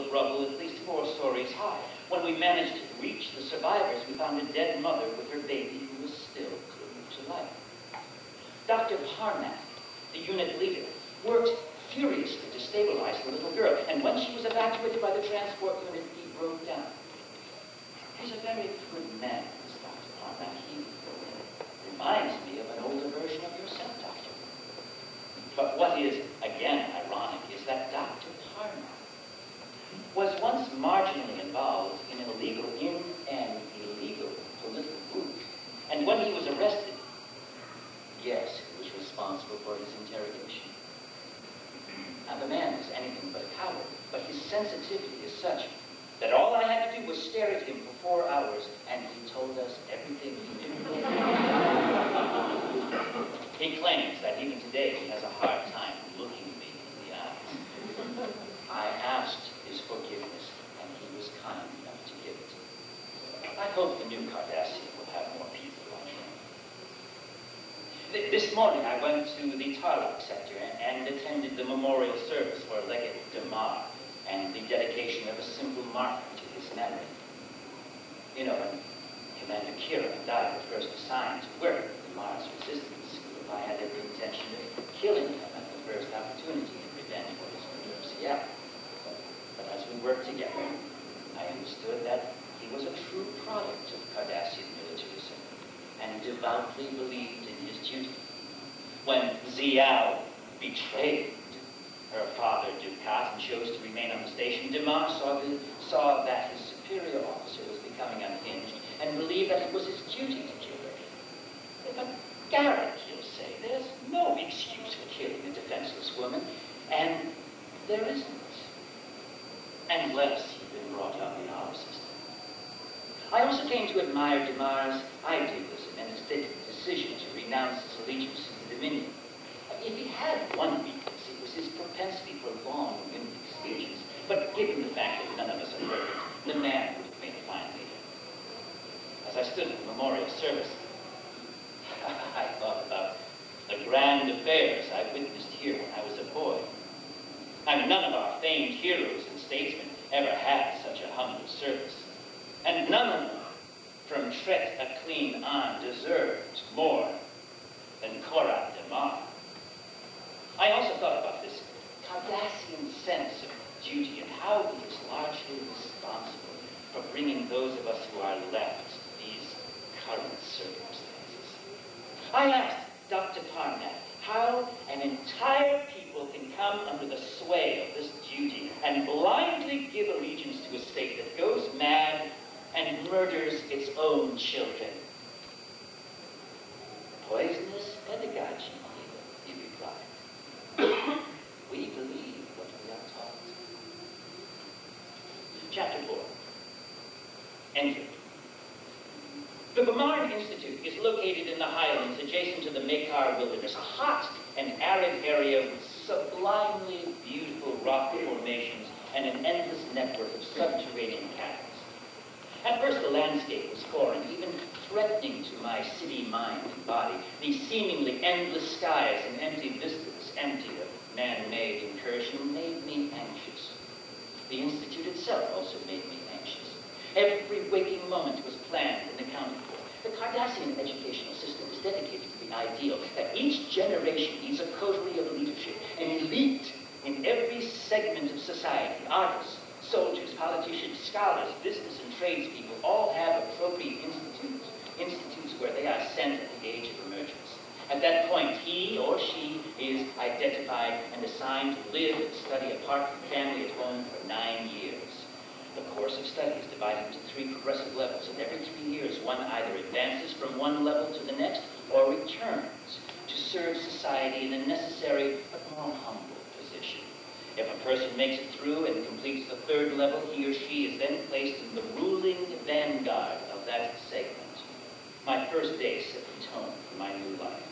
of rubble at least 4 stories high. When we managed to reach the survivors, we found a dead mother with her baby who was still clinging to life. Dr. Parnack, the unit leader, worked furiously to stabilize the little girl, and when she was evacuated by the transport unit, he broke down. He's a very good man, this Dr. Parnack. He reminds me of an older version of yourself, Doctor. But what is, again, ironic is that Dr. Parnack was once marginally involved in an illegal political group. And when he was arrested, yes, he was responsible for his interrogation. Now, the man is anything but a coward, but his sensitivity is such that all I had to do was stare at him for 4 hours, and he told us everything he knew. He claims that even today he has a hard time looking me in the eyes. I asked his forgiveness, and he was kind enough to give it. I hope the new Cardassian will have more people like him. This morning I went to the Tarlac sector and attended the memorial service for Legate Damar and the dedication of a simple marker to his memory. You know, when Commander Kira and I were first assigned to work with the Mars Resistance Group, I had every intention of killing him at the first opportunity in revenge for his murder of Seattle. But as we worked together, I understood that he was a true product of Cardassian militarism and devoutly believed in his duty. When Ziao betrayed her father, Ducat, and chose to remain on the station, Damar saw that his superior officer was becoming unhinged and believed that it was his duty to kill her. But Garak, you'll say, there's no excuse for killing a defenseless woman, and there isn't. Unless you've been brought up in our system. I also came to admire Damar's idealism and his decision to renounce his allegiance to the Dominion. If he had one weakness, it was his propensity for long, winded speeches. But given the fact that none of us are perfect, the man would have made a fine leader. As I stood in the memorial service, I thought about the grand affairs I witnessed here when I was a boy. I mean, none of our famed heroes and statesmen ever had such a humble service. And none of them, from Tret a Clean on, deserved more than Korat Damar. I also thought about this Cardassian sense of duty and how he is largely responsible for bringing those of us who are left these current circumstances. I asked Dr. Parnack how an entire people can come under the sway of this duty and blindly give allegiance to a state that goes mad and murders its own children. Poisonous pedagogy, he replied. We believe what we are taught. Chapter 4. Entry. The Bamar Institute is located in the highlands adjacent to the Mekar Wilderness, a hot and arid area with sublimely beautiful rock formations and an endless network of subterranean caverns. At first, the landscape was foreign, even threatening to my city mind and body. These seemingly endless skies and empty vistas, empty of man-made incursion, made me anxious. The Institute itself also made me anxious. Every waking moment was planned and accounted for. The Cardassian educational system is dedicated to the ideal that each generation needs a coterie of leadership, an elite in every segment of society. Artists, soldiers, politicians, scholars, business and tradespeople all have appropriate institutes where they are sent at the age of emergence. At that point, he or she is identified and assigned to live and study apart from family at home for 9 years. The course of study is divided into 3 progressive levels, and every 3 years one either advances from one level to the next or returns to serve society in a necessary but more humble position. If a person makes it through and completes the 3rd level, he or she is then placed in the ruling vanguard of that segment. My first day set the tone for my new life.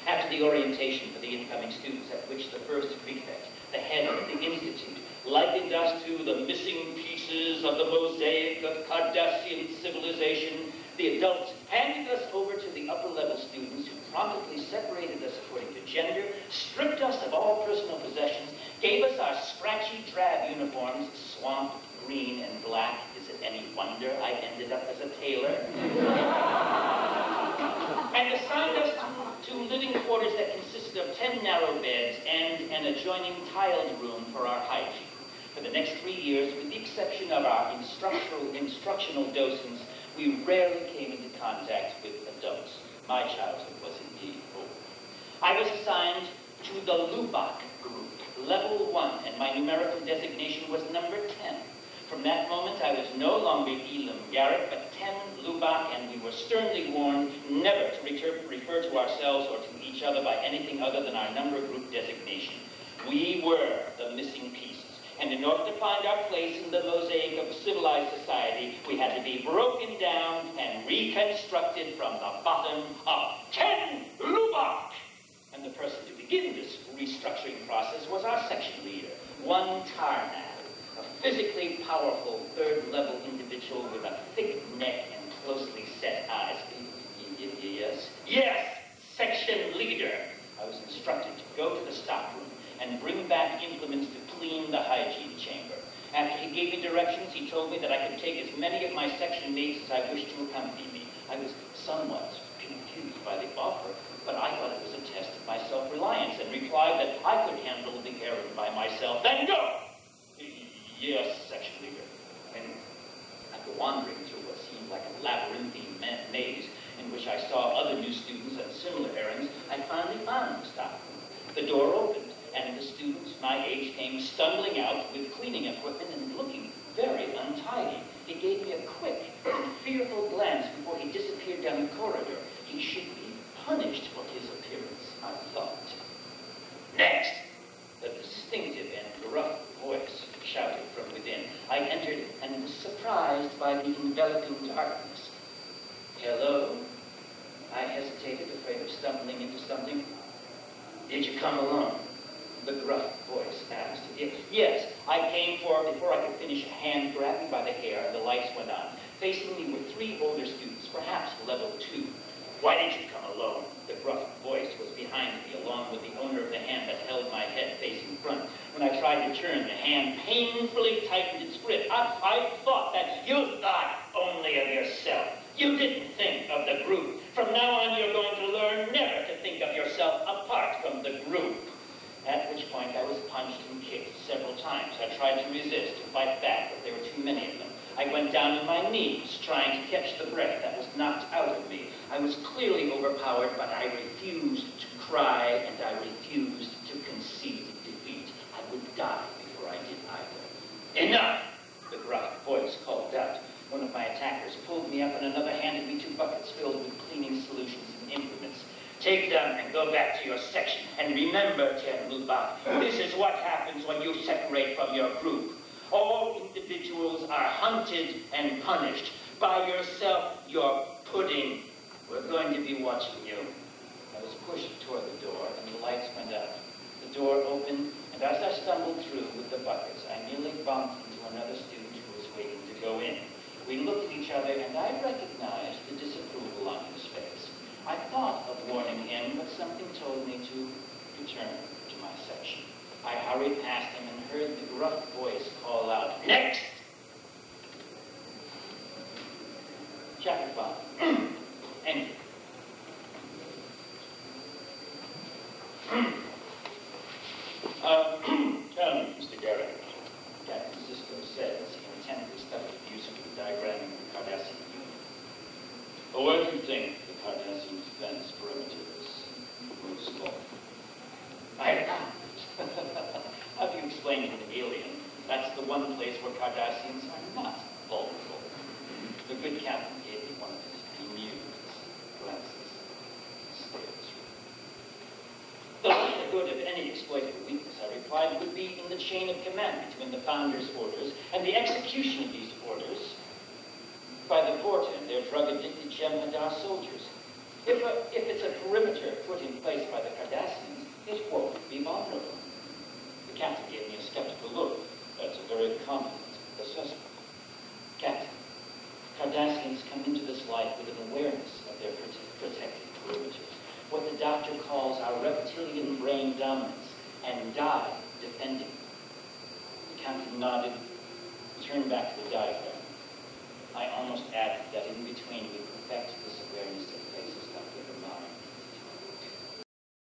After the orientation for the incoming students, at which the first prefect, the head of the institute, likened us to the missing pieces of the mosaic of Cardassian civilization, the adults handed us over to the upper-level students who promptly separated us according to gender, stripped us of all personal possessions, gave us our scratchy drab uniforms, swamp, green, and black. Is it any wonder I ended up as a tailor? And assigned us to living quarters that consisted of 10 narrow beds and an adjoining tiled room for our hygiene. For the next 3 years, with the exception of our instructional docents, we rarely came into contact with adults. My childhood was indeed full. I was assigned to the Lubak group, level 1, and my numerical designation was number 10. From that moment, I was no longer Elam Garak, but 10 Lubak, and we were sternly warned never to refer to ourselves or to each other by anything other than our number group designation. We were the missing pieces, and in order to find our place in the mosaic of civilized society, we had to be broken down and reconstructed from the bottom of 10 Lubak. And the person to begin this restructuring process was our section leader, one Tarnag, a physically powerful third-level individual with a thick neck and closely set eyes. Yes, section leader. I was instructed to go to the stockroom and bring back implements to clean the hygiene chamber. After he gave me directions, he told me that I could take as many of my section mates as I wished to accompany me. I was somewhat confused by the offer, but I thought it was a test of my self-reliance and replied that I could handle the errand by myself. Then go! Yes, section leader. And after wandering through what seemed like a labyrinthine maze in which I saw other new students on similar errands, I finally found the stockroom. The door opened, and the students my age came stumbling out with cleaning equipment and looking very untidy. He gave me a quick and fearful glance before he disappeared down the corridor. He should be punished for his appearance, I thought. Next, a distinctive and gruff voice shouted from within. I entered and was surprised by the enveloping darkness. Hello? I hesitated, afraid of stumbling into something. Did you come alone? The gruff voice asked. Yes, I came for, before I could finish, a hand grabbed me by the hair, and the lights went on. Facing me were 3 older students, perhaps level 2. Why did you come alone? The gruff voice was behind me, along with the owner of the hand that held my head facing front. When I tried to turn, the hand painfully tightened its grip. I thought that you thought only of yourself. You didn't think of the group. From now on, you're going to learn never to think of yourself apart from the group. At which point, I was punched and kicked several times. I tried to resist, to fight back, but there were too many of them. I went down on my knees, trying to catch the breath that was knocked out of me. I was clearly overpowered, but I refused to cry, and I refused to concede defeat. I would die before I did either. Enough! The gruff voice called out. One of my attackers pulled me up, and another handed me 2 buckets filled with cleaning solutions and implements. Take them and go back to your section. And remember, 10 Lubak, this is what happens when you separate from your group. All individuals are hunted and punished. By yourself, you're pudding. We're going to be watching you. I was pushed toward the door, and the lights went out. The door opened, and as I stumbled through with the buckets, I nearly bumped into another student who was waiting to go in. We looked at each other, and I recognized the disapproval on his face. I thought of warning him, but something told me to return to my section. I hurried past him and heard the gruff voice call out, "Next!" Chapter 5. Ending. Tell me, Mr. Garak, Captain Sisko said as he intently studied the use of the diagramming of the Cardassian unit. But where do you think the Cardassian defense perimeter is most vulnerable? I How do you explain to an alien that's the one place where Cardassians are not vulnerable? The good captain gave me one of his bemused glances. Stared through. The likelihood of any exploitable weakness, I replied, would be in the chain of command between the Founder's orders and the execution of these orders by the Vorta and their drug-addicted Jem'Hadar soldiers. If it's a perimeter put in place by the Cardassians, it won't be vulnerable. The captain gave me a skeptical look. That's a very confident assessment. Captain, Cardassians come into this life with an awareness of their protected perimeters, what the doctor calls our reptilian brain dominance, and die defending nodded, turned back to the diagram. I almost added that